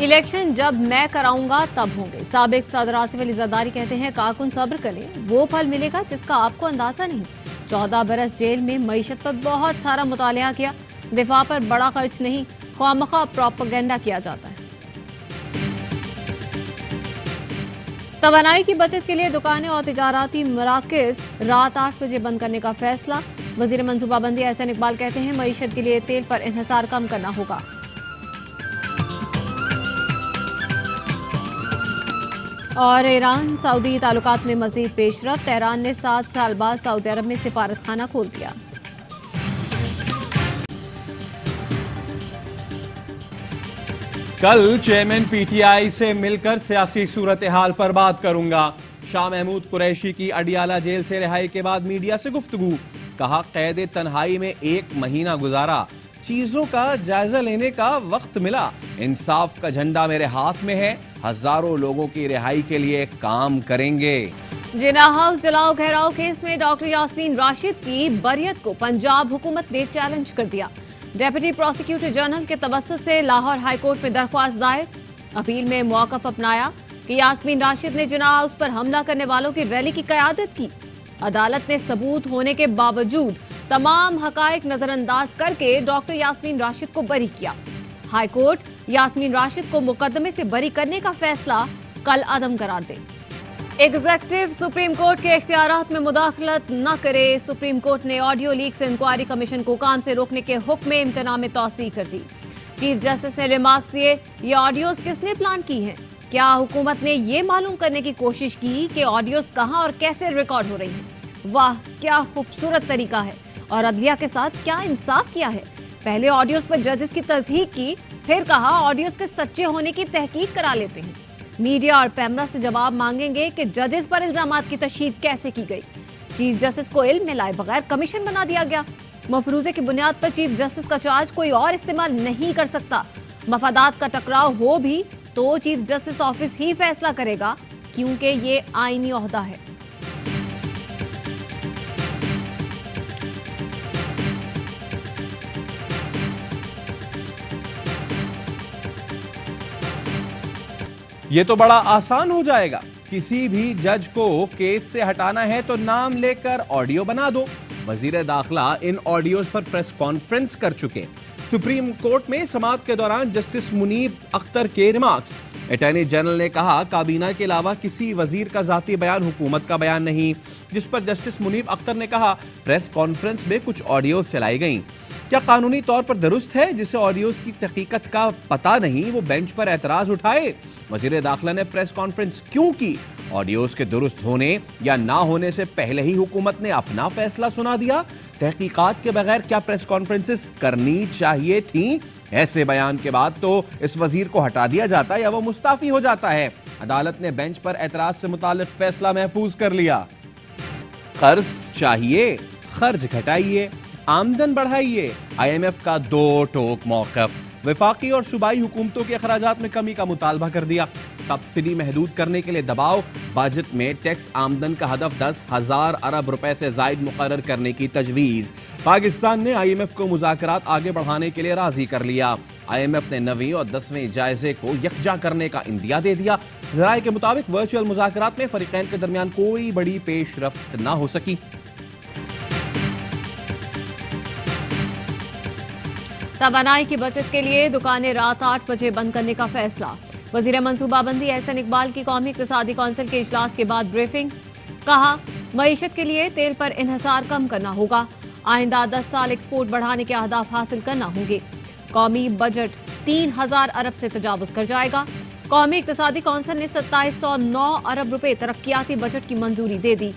Election जब मैं कराऊंगा तब होंगे। साबिक सदर आसिफ अली जरदारी कहते हैं कारकुन सब्र करें, वो फल मिलेगा जिसका आपको अंदाजा नहीं। 14 बरस जेल में मईशत पर बहुत सारा मुतालिया किया, दिफा पर बड़ा खर्च नहीं, ख्वामखा प्रोपेगेंडा किया जाता है। तवानाई की बचत के लिए दुकानें और तिजाराती मराकज़ रात 8 बजे बंद करने का फैसला। वजीर मनसूबाबंदी एहसन इकबाल कहते हैं मईशत के लिए तेल पर इन्हिसार कम करना होगा। और ईरान सऊदी ताल्लुकात में मजीद पेशरफ्त। तेहरान ने 7 साल बाद सऊदी अरब में सिफारतखाना खोल दिया। कल चेयरमैन पीटीआई से मिलकर सियासी सूरत हाल पर बात करूंगा। शाह महमूद कुरैशी की अडियाला जेल से रिहाई के बाद मीडिया से गुफ्तगू। कहा कैद तन्हाई में 1 महीना गुजारा, चीजों का जायजा लेने का वक्त मिला। इंसाफ का झंडा मेरे हाथ में है, हजारों लोगों की रिहाई के लिए काम करेंगे। जिना हाउस जलाओ घेराव केस में डॉक्टर यास्मीन राशिद की बरियत को पंजाब हुकूमत ने चैलेंज कर दिया। डेप्यूटी प्रोसिक्यूटर जनरल के तवस्सुत से लाहौर हाई कोर्ट में दरख्वास्त दायर। अपील में मौक़िफ़ अपनाया कि यास्मीन राशिद ने जिना हाउस पर हमला करने वालों की रैली की क़यादत की। अदालत ने सबूत होने के बावजूद तमाम हकायक नजरअंदाज करके डॉक्टर यास्मीन राशिद को बरी किया। हाई कोर्ट यास्मीन राशिद को मुकदमे से बरी करने का फैसला कल अदम करार दे। एग्जेक्टिव सुप्रीम कोर्ट के इख्तियारात में मुदाखलत न करे। सुप्रीम कोर्ट ने ऑडियो लीक्स इंक्वायरी कमीशन को काम से रोकने के हुक्म में इम्तना में तौसीह कर दी। चीफ जस्टिस ने रिमार्क्स दिए, ये ऑडियोज किसने प्लान की हैं? क्या हुकूमत ने ये मालूम करने की कोशिश की कि ऑडियोज कहां और कैसे रिकॉर्ड हो रही हैं? वाह, क्या खूबसूरत तरीका है। और अदलिया के साथ क्या इंसाफ किया है। पहले ऑडियोज पर जजेस की तस्दीक की, फिर कहा ऑडियोज के सच्चे होने की तहकीक करा लेते हैं। मीडिया और पैमरा से जवाब मांगेंगे कि जजेस पर इल्जामात की तशहीद कैसे की गई। चीफ जस्टिस को इल्म में लाए बगैर कमीशन बना दिया गया। मफरूजे की बुनियाद पर चीफ जस्टिस का चार्ज कोई और इस्तेमाल नहीं कर सकता। मफादात का टकराव हो भी तो चीफ जस्टिस ऑफिस ही फैसला करेगा, क्योंकि ये आईनी ओहदा है। ये तो बड़ा आसान हो जाएगा। किसी भी जज को केस से हटाना है तो नाम लेकर ऑडियो बना दो। वजीर दाखिला इन ऑडियोज पर प्रेस कॉन्फ्रेंस कर चुके। सुप्रीम कोर्ट में समाअत के दौरान जस्टिस मुनीब अख्तर के रिमार्क्स। अटॉर्नी जनरल ने कहा काबीना के अलावा किसी वजीर का जाती बयान हुकूमत का बयान नहीं, जिस पर जस्टिस मुनीब अख्तर ने कहा प्रेस कॉन्फ्रेंस में कुछ ऑडियोज चलाई गईं। क्या कानूनी तौर पर दुरुस्त है जिसे ऑडियोज की हकीकत का पता नहीं वो बेंच पर एतराज उठाए? वजीर दाखिला ने प्रेस कॉन्फ्रेंस क्यों की? ऑडियोज के दुरुस्त होने या ना होने से पहले ही हुकूमत ने अपना फैसला सुना दिया। तहकीकात के बगैर क्या प्रेस कॉन्फ्रेंसेस करनी चाहिए थी? ऐसे बयान के बाद तो इस वजीर को हटा दिया जाता या वो मुस्ताफी हो जाता है। अदालत ने बेंच पर एतराज से मुताल्लिक फैसला महफूज कर लिया। कर्ज चाहिए, खर्च घटाइए, आमदन बढ़ाइए। IMF का 2 टोक मौक़िफ़। वफाकी और सूबाई हुकूमतों के अखराजात में कमी का मुतालबा कर दिया। सब्सिडी महदूद करने के लिए दबाव। बजट में टैक्स आमदन का हदफ 10,000 अरब रुपए से जायद मुकर्रर करने की तजवीज़। पाकिस्तान ने IMF को मुज़ाकरात आगे बढ़ाने के लिए राजी कर लिया। IMF ने 9वीं और 10वें जायजे को यकजा करने का इंदिया दे दिया। ज़राए के मुताबिक वर्चुअल मुज़ाकरात में फरीक़ैन के दरमियान कोई बड़ी पेशरफ्त न हो सकी। तवानाई की बचत के लिए दुकानें रात 8 बजे बंद करने का फैसला। वजीर मनसूबाबंदी एहसन इकबाल की कौमी इक़्तिसादी कौंसिल के इजलास के बाद ब्रीफिंग। कहा मईशत के लिए तेल पर इन्हिसार कम करना होगा। आइंदा 10 साल एक्सपोर्ट बढ़ाने के अहदाफ हासिल करना होंगे। कौमी बजट 3000 अरब से तजावुज कर जाएगा। कौमी इक़्तिसादी कौंसिल ने 2709 अरब रुपए तरक्याती बजट की मंजूरी दे दी।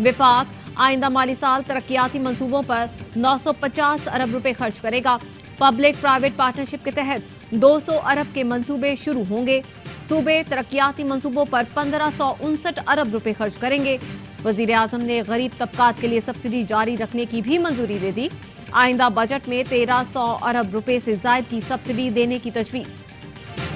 विफाक आइंदा माली साल तरक्याती मंसूबों पर 950 अरब रुपए खर्च करेगा। पब्लिक प्राइवेट पार्टनरशिप के तहत 200 अरब के मंसूबे शुरू होंगे। सूबे तरक्याती मंसूबों पर 1559 अरब रुपए खर्च करेंगे। वजीर आजम ने गरीब तबकात के लिए सब्सिडी जारी रखने की भी मंजूरी दे दी। आइंदा बजट में 1300 अरब रुपए से जायद की सब्सिडी देने की तजवीज़।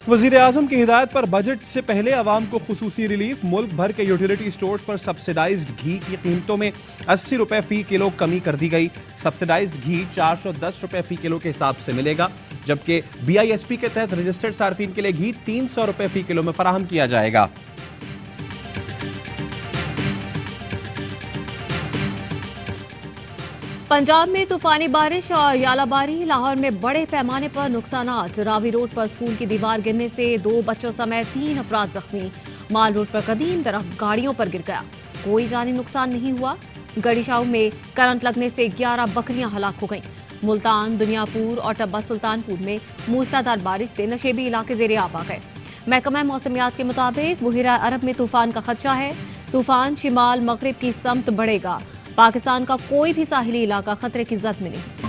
वजीर आजम की हिदायत पर बजट से पहले अवाम को खुसूसी रिलीफ। मुल्क भर के यूटिलिटी स्टोर्स पर सब्सिडाइज्ड घी की कीमतों में 80 रुपए फी किलो कमी कर दी गई। सब्सिडाइज्ड घी 410 रुपए फी किलो के हिसाब से मिलेगा। जबकि BISP के तहत रजिस्टर्ड सार्फिन के लिए घी 300 रुपए फी किलो में फराहम किया जाएगा। पंजाब में तूफानी बारिश और यालाबारी, लाहौर में बड़े पैमाने पर नुकसानात। रावी रोड पर स्कूल की दीवार गिरने से 2 बच्चों समेत 3 अफराद जख्मी। माल रोड पर कदीम दरख्त गाड़ियों पर गिर गया, कोई जानी नुकसान नहीं हुआ। गड़ीशाऊ में करंट लगने से 11 बकरियां हलाक हो गईं। मुल्तान, दुनियापुर और टब्बा सुल्तानपुर में मूसलाधार बारिश से नशेबी इलाके ज़ेरे आब आ गए। महकमा मौसमियात के मुताबिक बुहिरा अरब में तूफान का खदशा है। तूफान शिमाल मगरिब की समत बढ़ेगा। पाकिस्तान का कोई भी साहिली इलाका खतरे की जद में नहीं।